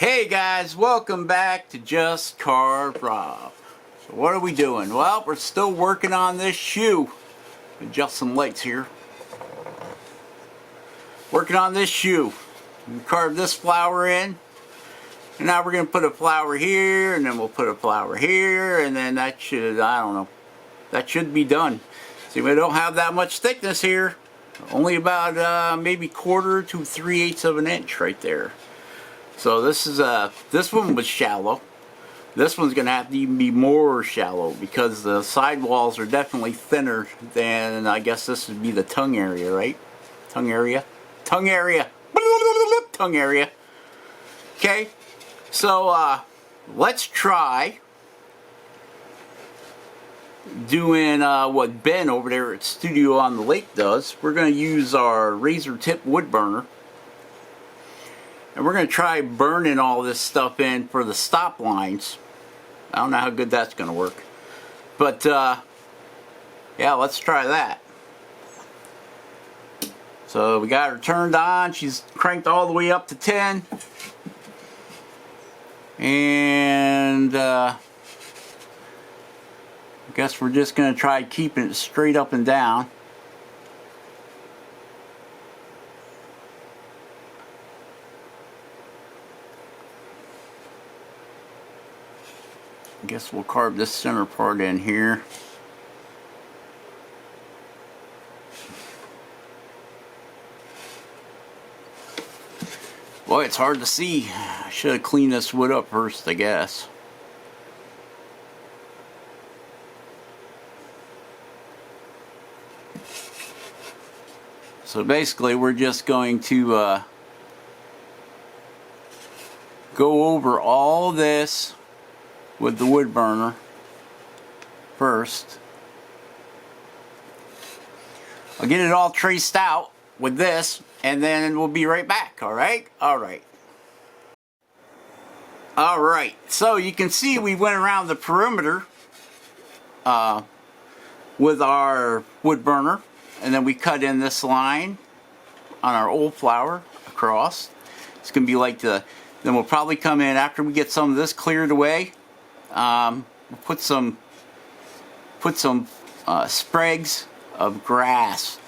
Hey guys, welcome back to Just Carve Rob. So what are we doing? Well, we're still working on this shoe. Adjust some lights here. Working on this shoe. We carved this flower in. And now we're going to put a flower here, and then we'll put a flower here, and then that should, I don't know, that should be done. See, we don't have that much thickness here. Only about maybe 1/4 to 3/8 of an inch right there. So this is this one was shallow. This one's gonna have to even be more shallow because the side walls are definitely thinner than, I guess this would be the tongue area, right? Tongue area? Tongue area! Tongue area. Okay, so let's try doing what Ben over there at Studio on the Lake does. We're gonna use our razor tip wood burner. And we're going to try burning all this stuff in for the stop lines. I don't know how good that's going to work. But, yeah, let's try that. So we got her turned on. She's cranked all the way up to 10. And, I guess we're just going to try keeping it straight up and down. I guess we'll carve this center part in here. Boy, it's hard to see. I should have cleaned this wood up first, I guess. So basically, we're just going to go over all this with the wood burner first. I'll get it all traced out with this, and then we'll be right back. Alright? Alright. So you can see we went around the perimeter with our wood burner, and then we cut in this line on our old flower across. It's gonna be like then we'll probably come in after we get some of this cleared away. We'll put some sprigs of grass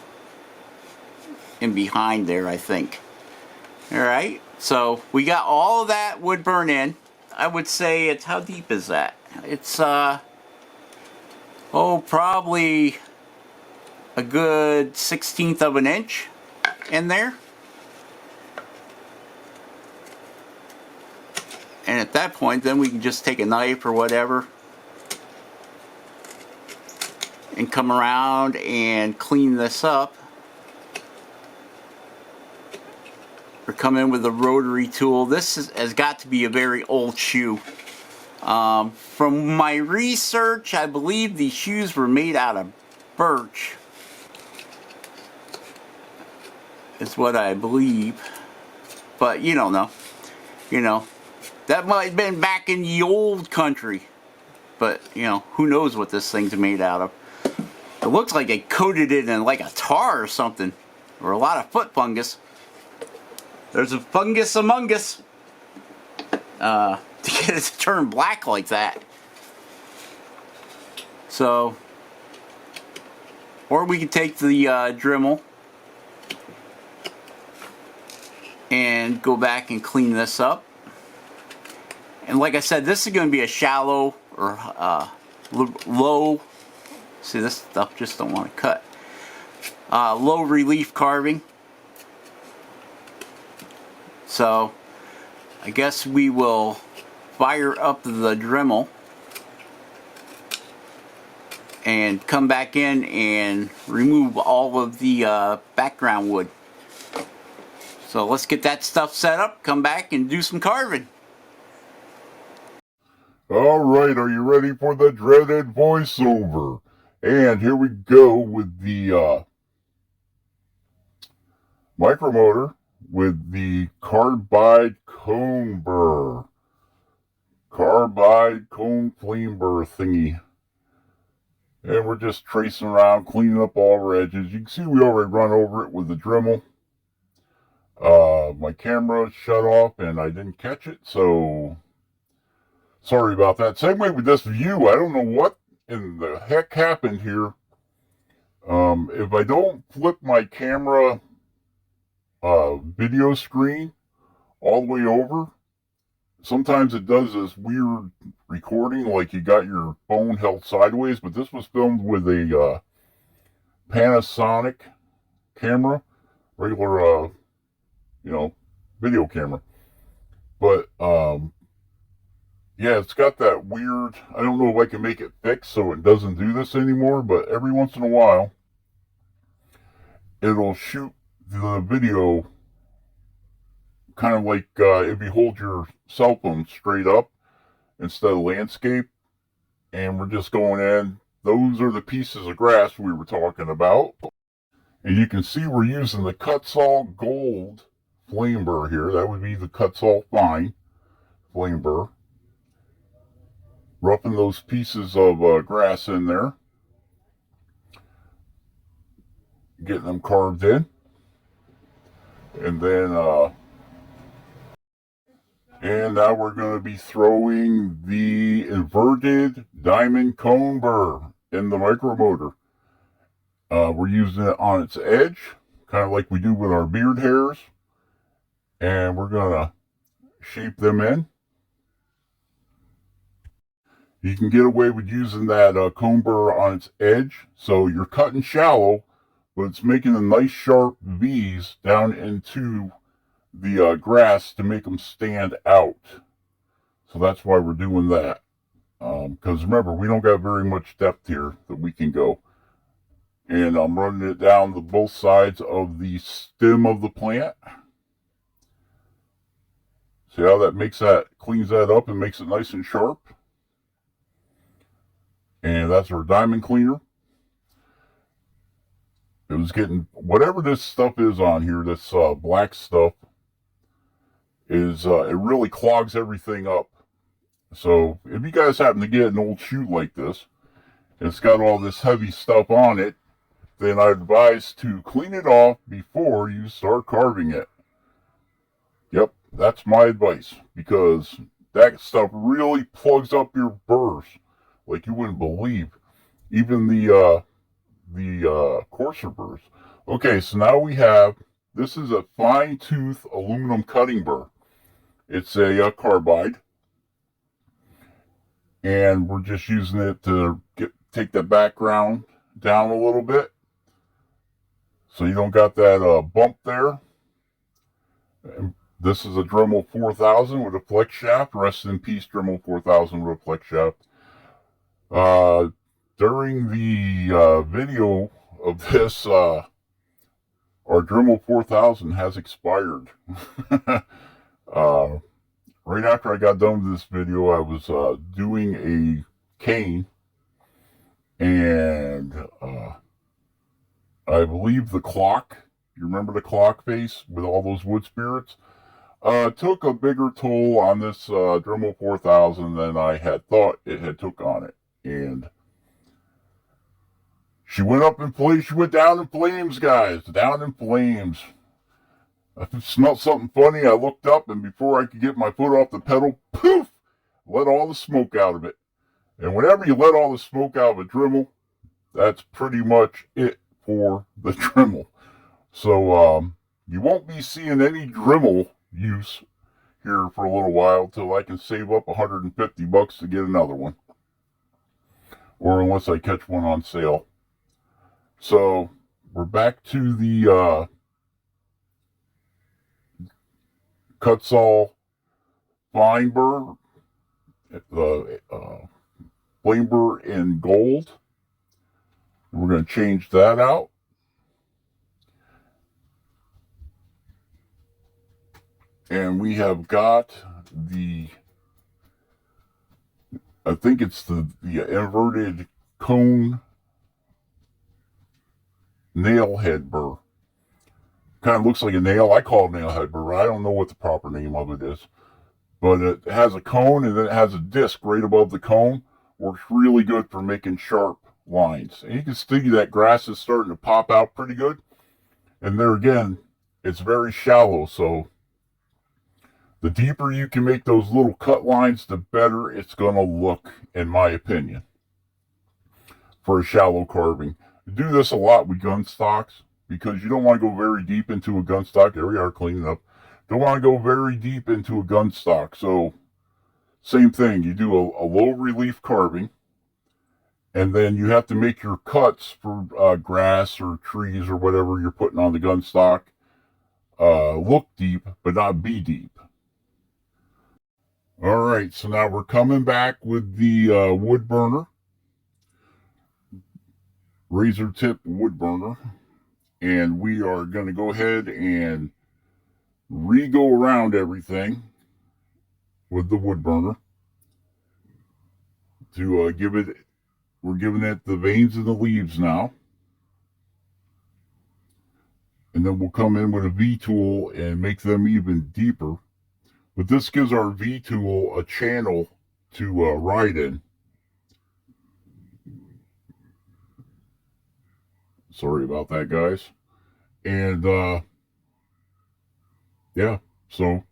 in behind there, I think. Alright, so we got all of that wood burn in. I would say it's, how deep is that? It's probably a good 1/16 of an inch in there. And at that point, then we can just take a knife or whatever and come around and clean this up. Or come in with a rotary tool. This has got to be a very old shoe. From my research, I believe these shoes were made out of birch. Is what I believe. But you don't know. You know. That might have been back in the old country. But, you know, who knows what this thing's made out of. It looks like they coated it in like a tar or something. Or a lot of foot fungus. There's a fungus among us. To get it to turn black like that. So, or we could take the Dremel and go back and clean this up. And like I said, this is going to be a shallow or low, see this stuff just don't want to cut, low relief carving. So I guess we will fire up the Dremel and come back in and remove all of the background wood. So let's get that stuff set up, come back and do some carving. Alright, are you ready for the dreaded voiceover? And here we go with the micromotor with the carbide cone burr. Carbide cone flame burr thingy. And we're just tracing around, cleaning up all our edges. You can see we already run over it with the Dremel. My camera shut off and I didn't catch it, so sorry about that. Same way with this view. I don't know what in the heck happened here. If I don't flip my camera video screen all the way over, sometimes it does this weird recording, like you got your phone held sideways, but this was filmed with a Panasonic camera, regular, video camera. But, yeah, it's got that weird, I don't know if I can make it fixed so it doesn't do this anymore, but every once in a while, it'll shoot the video kind of like if you hold your cell phone straight up instead of landscape, and we're just going in. Those are the pieces of grass we were talking about. And you can see we're using the Kutzall Gold flame burr here. That would be the Kutzall Fine flame burr. Roughing those pieces of grass in there. Getting them carved in. And then, and now we're going to be throwing the inverted diamond cone burr in the micromotor. We're using it on its edge, kind of like we do with our beard hairs. And we're going to shape them in. You can get away with using that cone burr on its edge, so you're cutting shallow, but it's making a nice sharp V's down into the grass to make them stand out. So that's why we're doing that. Because remember, we don't got very much depth here that we can go. And I'm running it down the both sides of the stem of the plant. See how that cleans that up and makes it nice and sharp? And that's our diamond cleaner. It was getting, whatever this stuff is on here, this black stuff, is it really clogs everything up. So if you guys happen to get an old chute like this, and it's got all this heavy stuff on it, then I advise to clean it off before you start carving it. Yep, that's my advice, because that stuff really plugs up your burrs like you wouldn't believe. Even the coarser burrs. Okay, so now we have, this is a fine tooth aluminum cutting burr. It's a carbide, and we're just using it to take the background down a little bit, so you don't got that bump there. And this is a Dremel 4000 with a flex shaft. Rest in peace, Dremel 4000 with a flex shaft. During the video of this, our Dremel 4000 has expired. Right after I got done with this video, I was doing a cane, and I believe the clock, you remember the clock face with all those wood spirits, took a bigger toll on this Dremel 4000 than I had thought it had took on it. And she went up in flames. She went down in flames, guys. Down in flames. I smelled something funny. I looked up, and before I could get my foot off the pedal, poof! Let all the smoke out of it. And whenever you let all the smoke out of a Dremel, that's pretty much it for the Dremel. So you won't be seeing any Dremel use here for a little while till I can save up $150 to get another one. Or unless I catch one on sale. So we're back to the Kutzall Fine burr, the flame burr in gold. We're going to change that out. And we have got the, I think it's the inverted cone nail head burr. Kind of looks like a nail. I call it nail head burr. I don't know what the proper name of it is. But it has a cone, and then it has a disc right above the cone. Works really good for making sharp lines. And you can see that grass is starting to pop out pretty good. And there again, it's very shallow, so the deeper you can make those little cut lines, the better it's going to look, in my opinion, for a shallow carving. I do this a lot with gun stocks because you don't want to go very deep into a gun stock. There we are, cleaning up. Don't want to go very deep into a gun stock. So, same thing. You do a low relief carving, and then you have to make your cuts for grass or trees or whatever you're putting on the gun stock look deep, but not be deep. All right, so now we're coming back with the wood burner, razor tip wood burner, and we are going to go ahead and re-go around everything with the wood burner to we're giving it the veins and the leaves now. And then we'll come in with a V-tool and make them even deeper. But this gives our V-tool a channel to ride in. Sorry about that, guys. And, yeah, so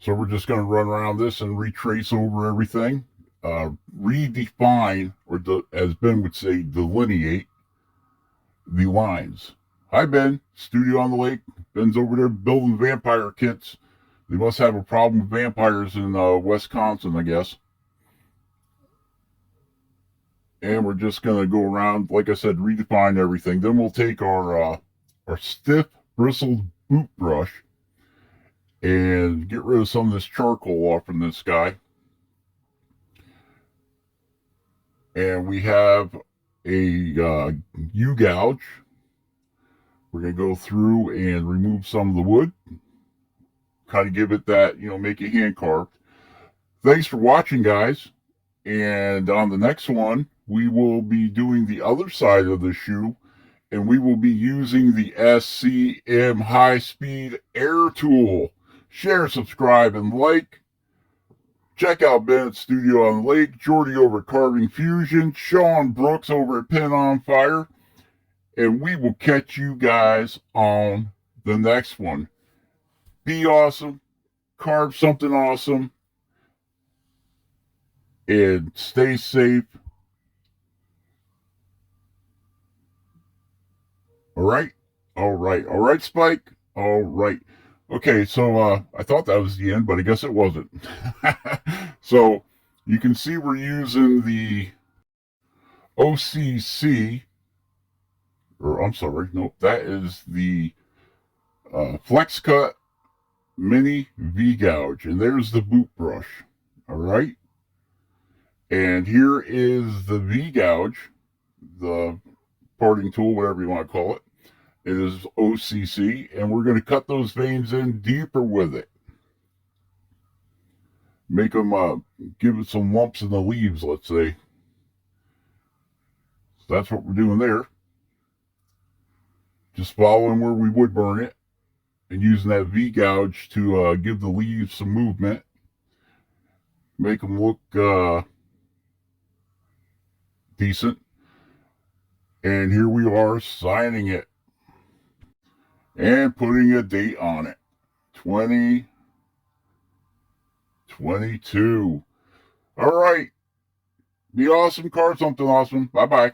we're just going to run around this and retrace over everything. Redefine, or as Ben would say, delineate the lines. Hi, Ben. Studio on the Lake. Ben's over there building vampire kits. They must have a problem with vampires in Wisconsin, I guess. And we're just going to go around, like I said, redefine everything. Then we'll take our stiff, bristled boot brush and get rid of some of this charcoal off from this guy. And we have a U-gouge. We're going to go through and remove some of the wood. Kind of give it that, make it hand carved. Thanks for watching, guys. And on the next one, we will be doing the other side of the shoe, and we will be using the SCM high-speed air tool. Share, subscribe, and like. Check out Bennett's Studio on the Lake, Jordy over at Carving Fusion, Sean Brooks over at Pen on Fire, and we will catch you guys on the next one. Be awesome, carve something awesome, and stay safe. All right, Spike. All right. Okay, so I thought that was the end, but I guess it wasn't. So you can see we're using the OCC, or I'm sorry, nope, that is the Flex Cut Mini V-Gouge, and there's the boot brush. All right. And here is the V-Gouge, the parting tool, whatever you want to call it. It is OCC, and we're going to cut those veins in deeper with it. Make them, give it some lumps in the leaves, let's say. So that's what we're doing there. Just following where we would burn it, and using that V-gouge to give the leaves some movement. Make them look decent. And here we are signing it. And putting a date on it. 2022. All right. Be awesome. Carve something awesome. Bye-bye.